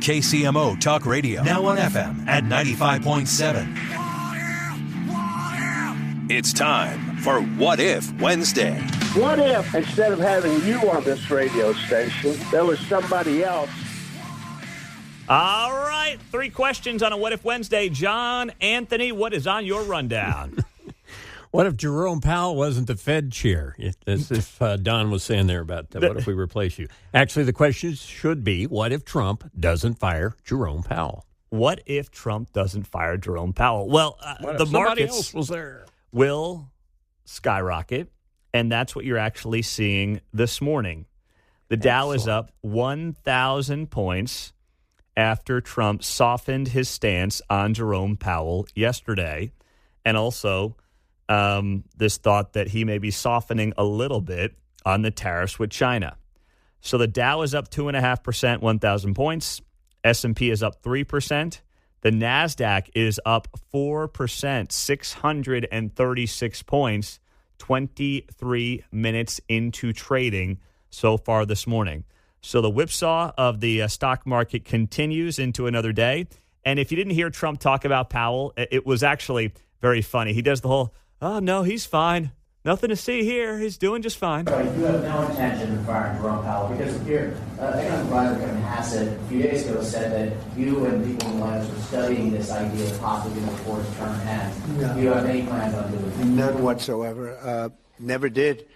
KCMO Talk Radio. Now on FM at 95.7. It's time for What If Wednesday. What if, instead of having you on this radio station, there was somebody else? All right, 3 questions on a What If Wednesday. John, Anthony, what is on your rundown? What if Jerome Powell wasn't the Fed chair? As if Don was saying there about what if we replace you? Actually, the question should be, what if Trump doesn't fire Jerome Powell? What if Trump doesn't fire Jerome Powell? Well, the markets else was there? Will skyrocket, and that's what you're actually seeing this morning. The Dow is up 1,000 points after Trump softened his stance on Jerome Powell yesterday, and also this thought that he may be softening a little bit on the tariffs with China. So the Dow is up 2.5%, 1,000 points. S&P is up 3%. The NASDAQ is up 4%, 636 points, 23 minutes into trading so far this morning. So the whipsaw of the stock market continues into another day. And if you didn't hear Trump talk about Powell, it was actually very funny. He does the whole, oh, no, he's fine. Nothing to see here. He's doing just fine. So you have no intention of firing Jerome Powell because your economic advisor Kevin Hassett a few days ago said that you and people in the White House were studying this idea of possibly before his term ends. No. Do you have any plans on doing it? None whatsoever. Never did.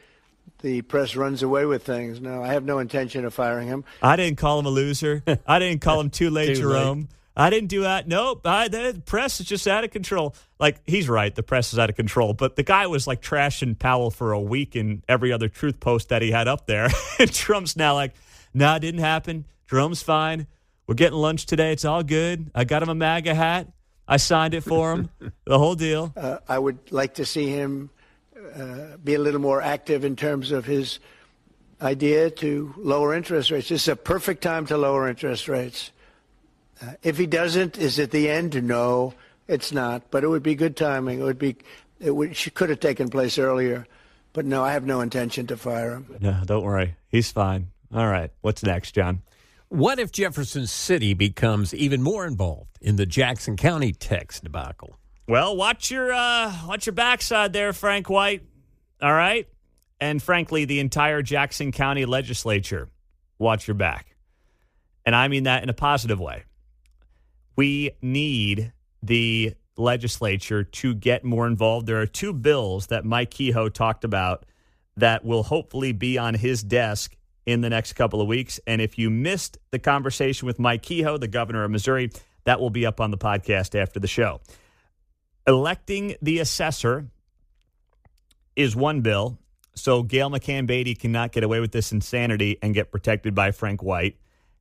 The press runs away with things. No, I have no intention of firing him. I didn't call him a loser. I didn't call him too late, Jerome. I didn't do that. Nope. The press is just out of control. Like, he's right. The press is out of control. But the guy was, like, trashing Powell for a week in every other truth post that he had up there. And Trump's now like, nah, it didn't happen. Jerome's fine. We're getting lunch today. It's all good. I got him a MAGA hat. I signed it for him. The whole deal. I would like to see him be a little more active in terms of his idea to lower interest rates. This is a perfect time to lower interest rates. If he doesn't, is it the end? No, it's not. But it would be good timing. It could have taken place earlier. But no, I have no intention to fire him. No, don't worry. He's fine. All right. What's next, John? What if Jefferson City becomes even more involved in the Jackson County tax debacle? Well, watch your backside there, Frank White. All right? And frankly, the entire Jackson County legislature, watch your back. And I mean that in a positive way. We need the legislature to get more involved. There are 2 bills that Mike Kehoe talked about that will hopefully be on his desk in the next couple of weeks. And if you missed the conversation with Mike Kehoe, the governor of Missouri, that will be up on the podcast after the show. Electing the assessor is one bill. So Gail McCann Beatty cannot get away with this insanity and get protected by Frank White.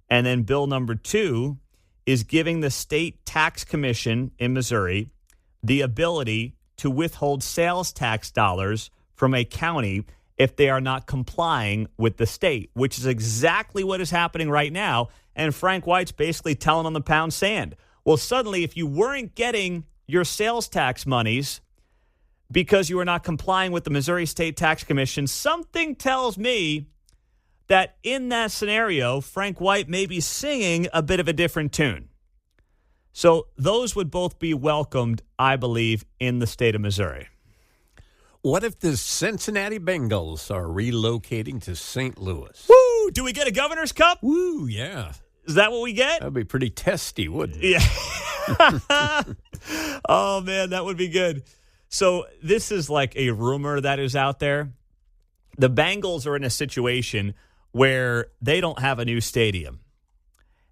And then bill number 2 is giving the state tax commission in Missouri the ability to withhold sales tax dollars from a county if they are not complying with the state, which is exactly what is happening right now. And Frank White's basically telling on the pound sand. Well, suddenly, if you weren't getting your sales tax monies because you were not complying with the Missouri State Tax Commission, something tells me that in that scenario, Frank White may be singing a bit of a different tune. So those would both be welcomed, I believe, in the state of Missouri. What if the Cincinnati Bengals are relocating to St. Louis? Woo! Do we get a Governor's Cup? Woo, yeah. Is that what we get? That would be pretty testy, wouldn't it? Yeah. Oh, man, that would be good. So this is like a rumor that is out there. The Bengals are in a situation where they don't have a new stadium.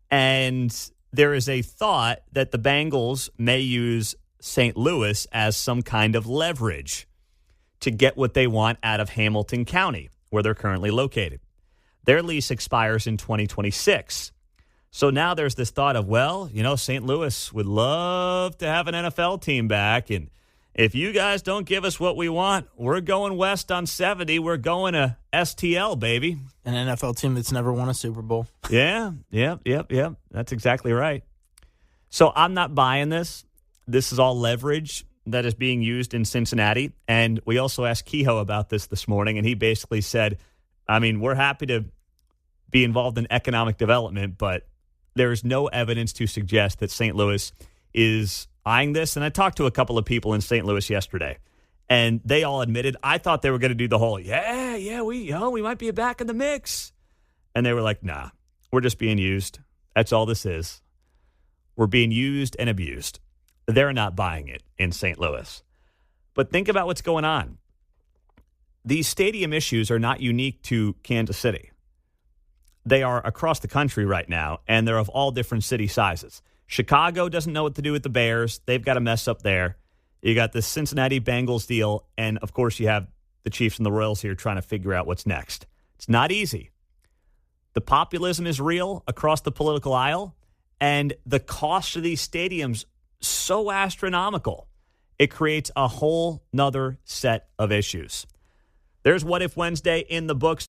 And there is a thought that the Bengals may use St. Louis as some kind of leverage to get what they want out of Hamilton County, where they're currently located. Their lease expires in 2026. So now there's this thought of, well, St. Louis would love to have an NFL team back, and if you guys don't give us what we want, we're going west on 70. We're going to STL, baby. An NFL team that's never won a Super Bowl. Yeah. That's exactly right. So I'm not buying this. This is all leverage that is being used in Cincinnati. And we also asked Kehoe about this morning, and he basically said, we're happy to be involved in economic development, but There's no evidence to suggest that St. Louis is eyeing this. And I talked to a couple of people in St. Louis yesterday, and they all admitted, I thought they were going to do the whole, we might be back in the mix. And they were like, nah, we're just being used. That's all this is. We're being used and abused. They're not buying it in St. Louis. But think about what's going on. These stadium issues are not unique to Kansas City. They are across the country right now, and they're of all different city sizes. Chicago doesn't know what to do with the Bears. They've got a mess up there. You got the Cincinnati Bengals deal, and, of course, you have the Chiefs and the Royals here trying to figure out what's next. It's not easy. The populism is real across the political aisle, and the cost of these stadiums so astronomical. It creates a whole nother set of issues. There's What If Wednesday in the books.